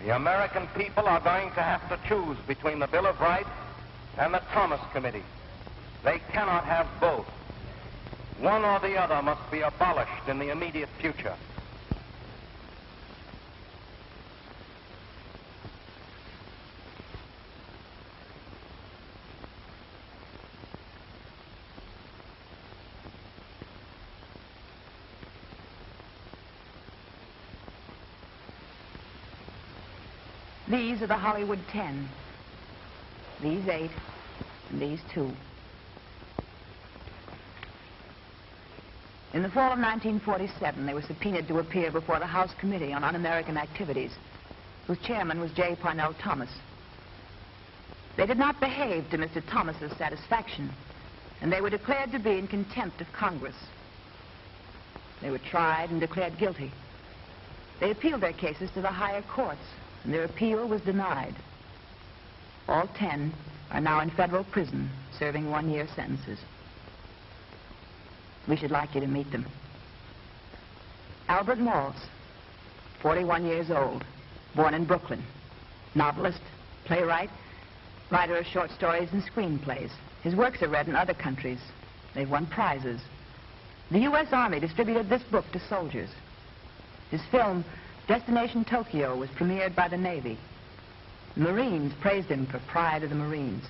The American people are going to have to choose between the Bill of Rights and the Thomas Committee. They cannot have both. One or the other must be abolished in the immediate future. These are the Hollywood 10. These 8, and these 2. In the fall of 1947, they were subpoenaed to appear before the House Committee on Un-American Activities, whose chairman was J. Parnell Thomas. They did not behave to Mr. Thomas's satisfaction, and they were declared to be in contempt of Congress. They were tried and declared guilty. They appealed their cases to the higher courts, and their appeal was denied. All 10 are now in federal prison, serving 1-year sentences. We should like you to meet them. Albert Morse, 41 years old, born in Brooklyn. Novelist, playwright, writer of short stories and screenplays. His works are read in other countries. They've won prizes. The U.S. Army distributed this book to soldiers. His film, Destination Tokyo, was premiered by the Navy. The Marines praised him for Pride of the Marines.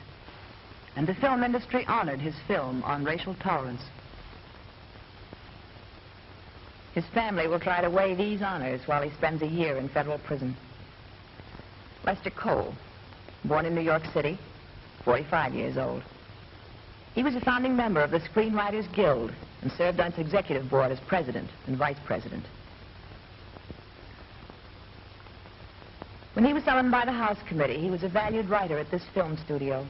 And the film industry honored his film on racial tolerance. His family will try to weigh these honors while he spends a year in federal prison. Lester Cole, born in New York City, 45 years old. He was a founding member of the Screenwriters Guild and served on its executive board as president and vice president. When he was summoned by the House Committee, he was a valued writer at this film studio,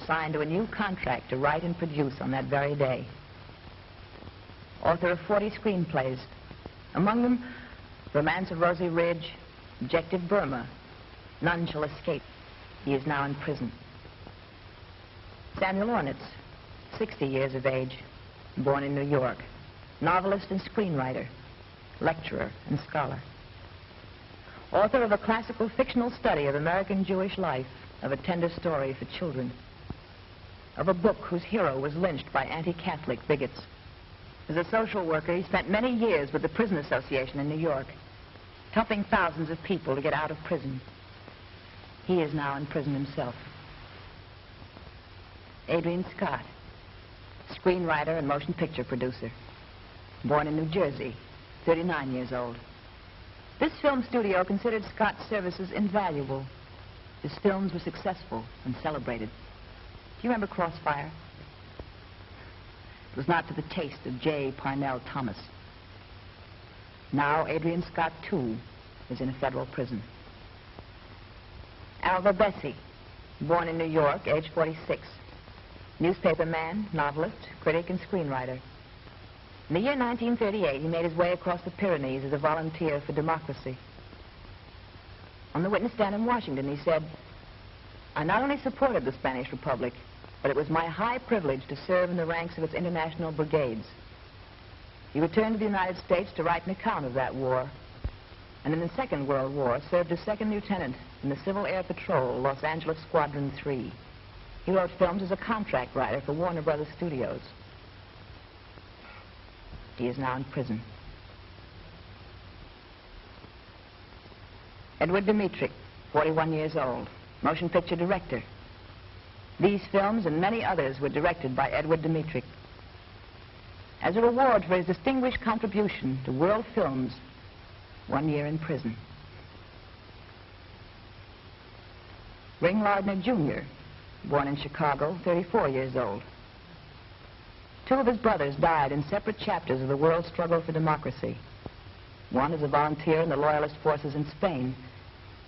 signed to a new contract to write and produce on that very day. Author of 40 screenplays, among them Romance of Rosie Ridge, Objective Burma, None Shall Escape. He is now in prison. Samuel Ornitz, 60 years of age, born in New York, novelist and screenwriter, lecturer and scholar. Author of a classical fictional study of American Jewish life, of a tender story for children, of a book whose hero was lynched by anti-Catholic bigots. As a social worker, he spent many years with the Prison Association in New York, helping thousands of people to get out of prison. He is now in prison himself. Adrian Scott, screenwriter and motion picture producer, born in New Jersey, 39 years old. This film studio considered Scott's services invaluable. His films were successful and celebrated. Do you remember Crossfire? It was not to the taste of J. Parnell Thomas. Now Adrian Scott, too, is in a federal prison. Alva Bessie, born in New York, age 46. Newspaperman, novelist, critic, and screenwriter. In the year 1938, he made his way across the Pyrenees as a volunteer for democracy. On the witness stand in Washington, he said, "I not only supported the Spanish Republic, but it was my high privilege to serve in the ranks of its international brigades." He returned to the United States to write an account of that war, and in the Second World War served as second lieutenant in the Civil Air Patrol, Los Angeles Squadron 3. He wrote films as a contract writer for Warner Brothers Studios. He is now in prison. Edward Dmytryk, 41 years old, motion picture director. These films and many others were directed by Edward Dmytryk. As a reward for his distinguished contribution to world films, 1 year in prison. Ring Lardner Jr., born in Chicago, 34 years old. 2 of his brothers died in separate chapters of the world struggle for democracy. One as a volunteer in the Loyalist forces in Spain,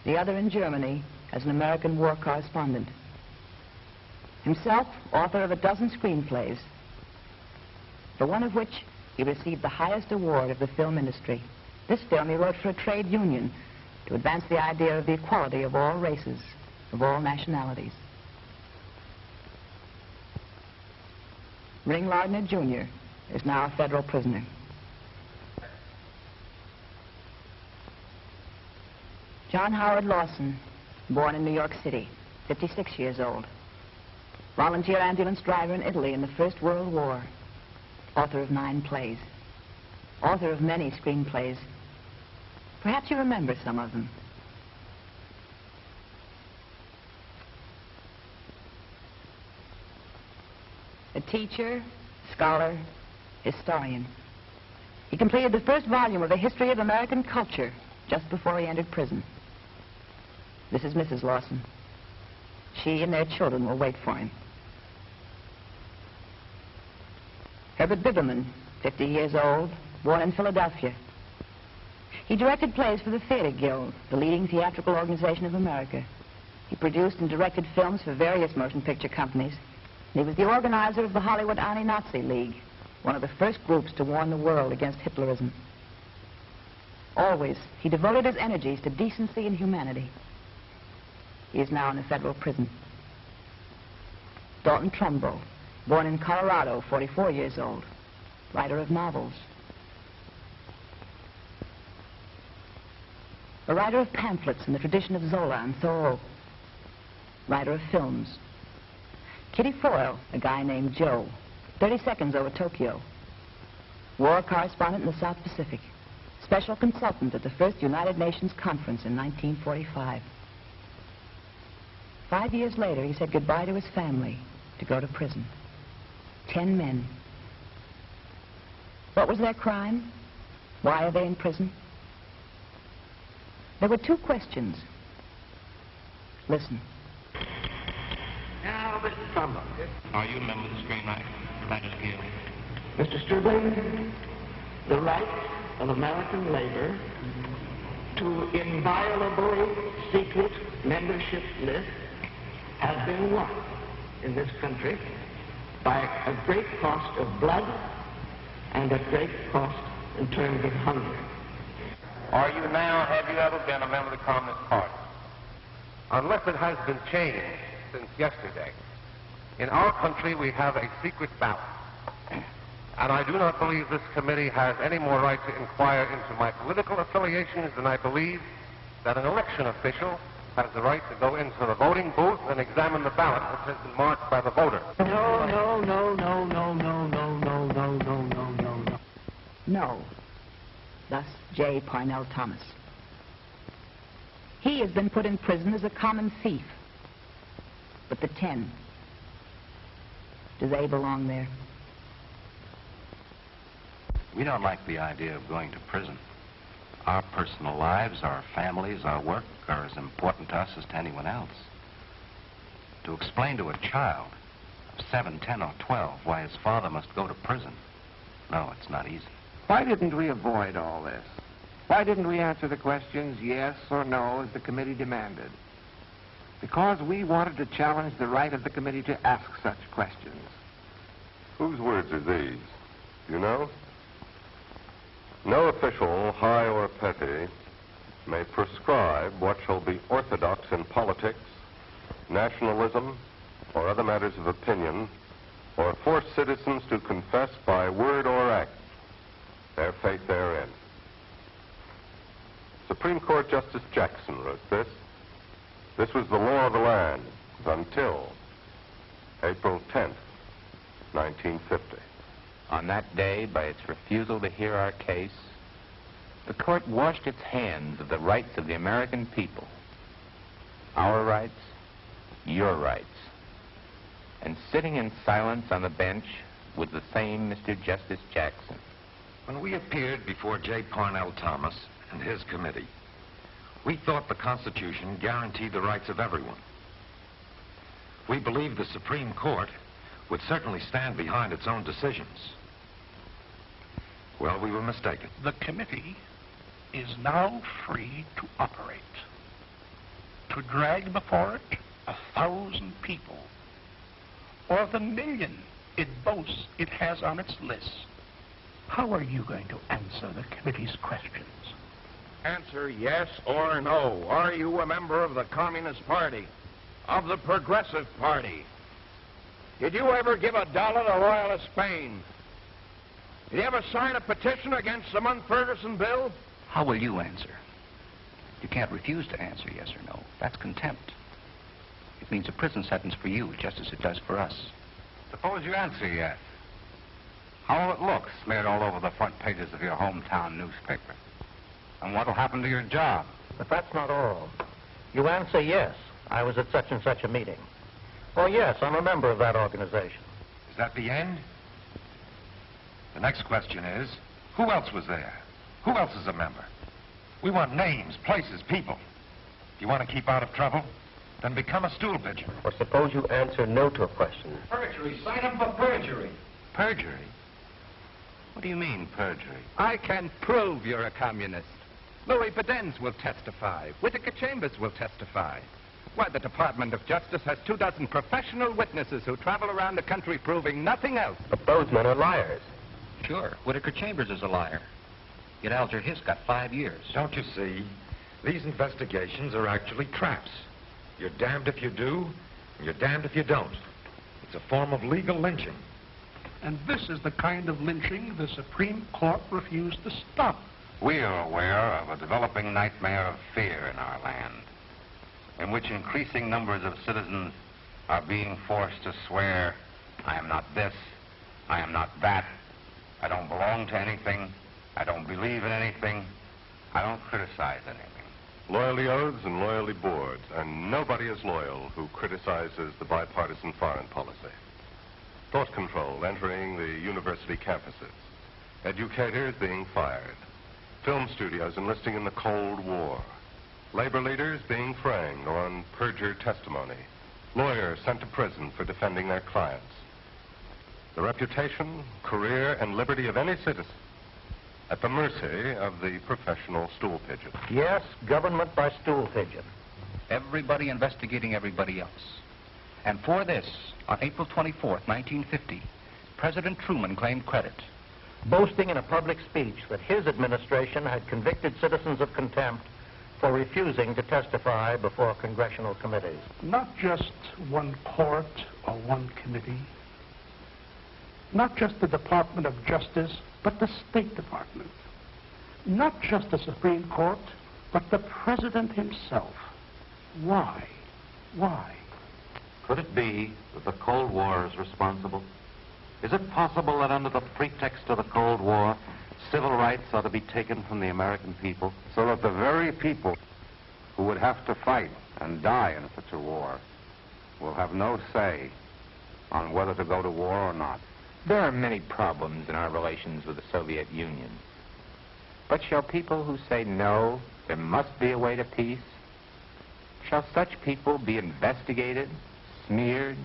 the other in Germany as an American war correspondent. Himself, author of a dozen screenplays, for one of which he received the highest award of the film industry. This film he wrote for a trade union to advance the idea of the equality of all races, of all nationalities. Ring Lardner Jr. is now a federal prisoner. John Howard Lawson, born in New York City, 56 years old. Volunteer ambulance driver in Italy in the First World War. Author of 9 plays. Author of many screenplays. Perhaps you remember some of them. A teacher, scholar, historian. He completed the first volume of A History of American Culture just before he entered prison. This is Mrs. Lawson. She and their children will wait for him. Herbert Biberman, 50 years old, born in Philadelphia. He directed plays for the Theater Guild, the leading theatrical organization of America. He produced and directed films for various motion picture companies. And he was the organizer of the Hollywood Anti-Nazi League, one of the first groups to warn the world against Hitlerism. Always, he devoted his energies to decency and humanity. He is now in a federal prison. Dalton Trumbo, born in Colorado, 44 years old, writer of novels. A writer of pamphlets in the tradition of Zola and Thoreau. Writer of films. Kitty Foyle, a guy named Joe, 30 Seconds Over Tokyo. War correspondent in the South Pacific. Special consultant at the first United Nations Conference in 1945. 5 years later, he said goodbye to his family to go to prison. 10 men. What was their crime? Why are they in prison? There were 2 questions. Listen. Now, Mr. Trumbo. Are you a member of the Screenwriters Guild? Mr. Stribling, the rights of American labor to inviolably secret membership lists have been won in this country by a great cost of blood and at great cost in terms of hunger. Are you now, have you ever been a member of the Communist Party? Unless it has been changed since yesterday. In our country, we have a secret ballot. And I do not believe this committee has any more right to inquire into my political affiliations than I believe that an election official has the right to go into the voting booth and examine the ballot which has been marked by the voter. No. Thus, J. Parnell Thomas. He has been put in prison as a common thief. But the 10, do they belong there? We don't like the idea of going to prison. Our personal lives, our families, our work are as important to us as to anyone else. To explain to a child of 7, 10, or 12 why his father must go to prison, no, it's not easy. Why didn't we avoid all this? Why didn't we answer the questions yes or no as the committee demanded? Because we wanted to challenge the right of the committee to ask such questions. Whose words are these? You know? No official, high or petty, may prescribe what shall be orthodox in politics, nationalism, or other matters of opinion, or force citizens to confess by word or act their faith therein. Supreme Court Justice Jackson wrote this. This was the law of the land until April 10th, 1950. On that day, by its refusal to hear our case, the court washed its hands of the rights of the American people. Our rights, your rights. And sitting in silence on the bench was the same Mr. Justice Jackson. When we appeared before J. Parnell Thomas and his committee, we thought the Constitution guaranteed the rights of everyone. We believed the Supreme Court would certainly stand behind its own decisions. Well, we were mistaken. The committee is now free to operate, to drag before it 1,000 people, or the 1,000,000 it boasts it has on its list. How are you going to answer the committee's questions? Answer yes or no. Are you a member of the Communist Party? Of the Progressive Party? Did you ever give $1 to Royal of Spain? Did you ever sign a petition against the Munn-Ferguson bill? How will you answer? You can't refuse to answer yes or no. That's contempt. It means a prison sentence for you, just as it does for us. Suppose you answer yes. How will it look smeared all over the front pages of your hometown newspaper? And what'll happen to your job? But that's not all. You answer yes, I was at such and such a meeting. Or yes, I'm a member of that organization. Is that the end? The next question is, who else was there? Who else is a member? We want names, places, people. If you want to keep out of trouble, then become a stool pigeon. Or suppose you answer no to a question. Perjury. Sign him for perjury. Perjury? What do you mean, perjury? I can prove you're a communist. Louis Badenz will testify. Whittaker Chambers will testify. Why, the Department of Justice has 24 professional witnesses who travel around the country proving nothing else. But those men are liars. Sure, Whittaker Chambers is a liar. Yet Alger Hiss got 5 years. Don't you see? These investigations are actually traps. You're damned if you do, and you're damned if you don't. It's a form of legal lynching. And this is the kind of lynching the Supreme Court refused to stop. We are aware of a developing nightmare of fear in our land, in which increasing numbers of citizens are being forced to swear, I am not this, I am not that, I don't belong to anything, I don't believe in anything, I don't criticize anything. Loyalty oaths and loyalty boards, and nobody is loyal who criticizes the bipartisan foreign policy. Thought control entering the university campuses, educators being fired, film studios enlisting in the Cold War, labor leaders being framed on perjured testimony, lawyers sent to prison for defending their clients. The reputation, career, and liberty of any citizen at the mercy of the professional stool pigeon. Yes, government by stool pigeon. Everybody investigating everybody else. And for this, on April 24th, 1950, President Truman claimed credit. Boasting in a public speech that his administration had convicted citizens of contempt for refusing to testify before congressional committees. Not just one court or one committee. Not just the Department of Justice, but the State Department. Not just the Supreme Court, but the President himself. Why? Why? Could it be that the Cold War is responsible? Is it possible that under the pretext of the Cold War, civil rights are to be taken from the American people, so that the very people who would have to fight and die in such a war will have no say on whether to go to war or not? There are many problems in our relations with the Soviet Union. But shall people who say no, there must be a way to peace, shall such people be investigated, smeared,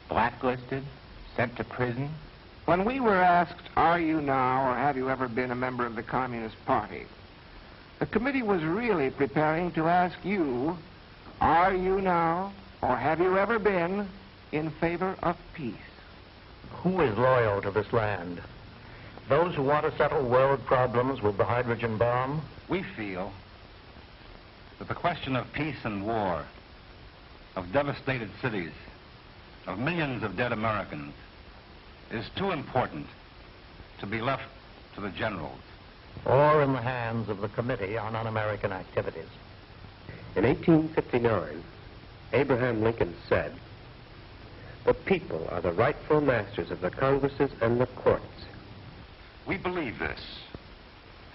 blacklisted, sent to prison? When we were asked, are you now or have you ever been a member of the Communist Party, the committee was really preparing to ask you, are you now or have you ever been in favor of peace? Who is loyal to this land? Those who want to settle world problems with the hydrogen bomb? We feel that the question of peace and war, of devastated cities, of millions of dead Americans, is too important to be left to the generals. Or in the hands of the Committee on Un-American Activities. In 1859, Abraham Lincoln said, "The people are the rightful masters of the Congresses and the courts." We believe this,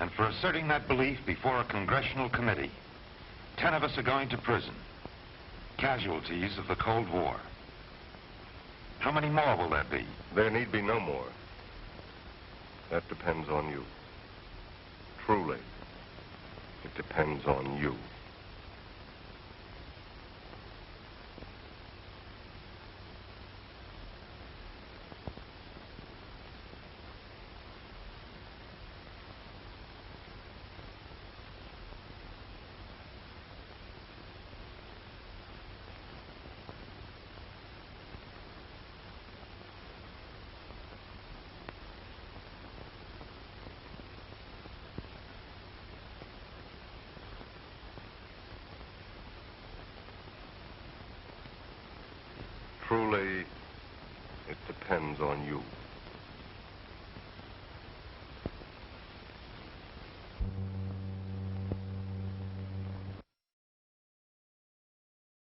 and for asserting that belief before a congressional committee, 10 of us are going to prison, casualties of the Cold War. How many more will there be? There need be no more. That depends on you. Truly, it depends on you. Truly, it depends on you.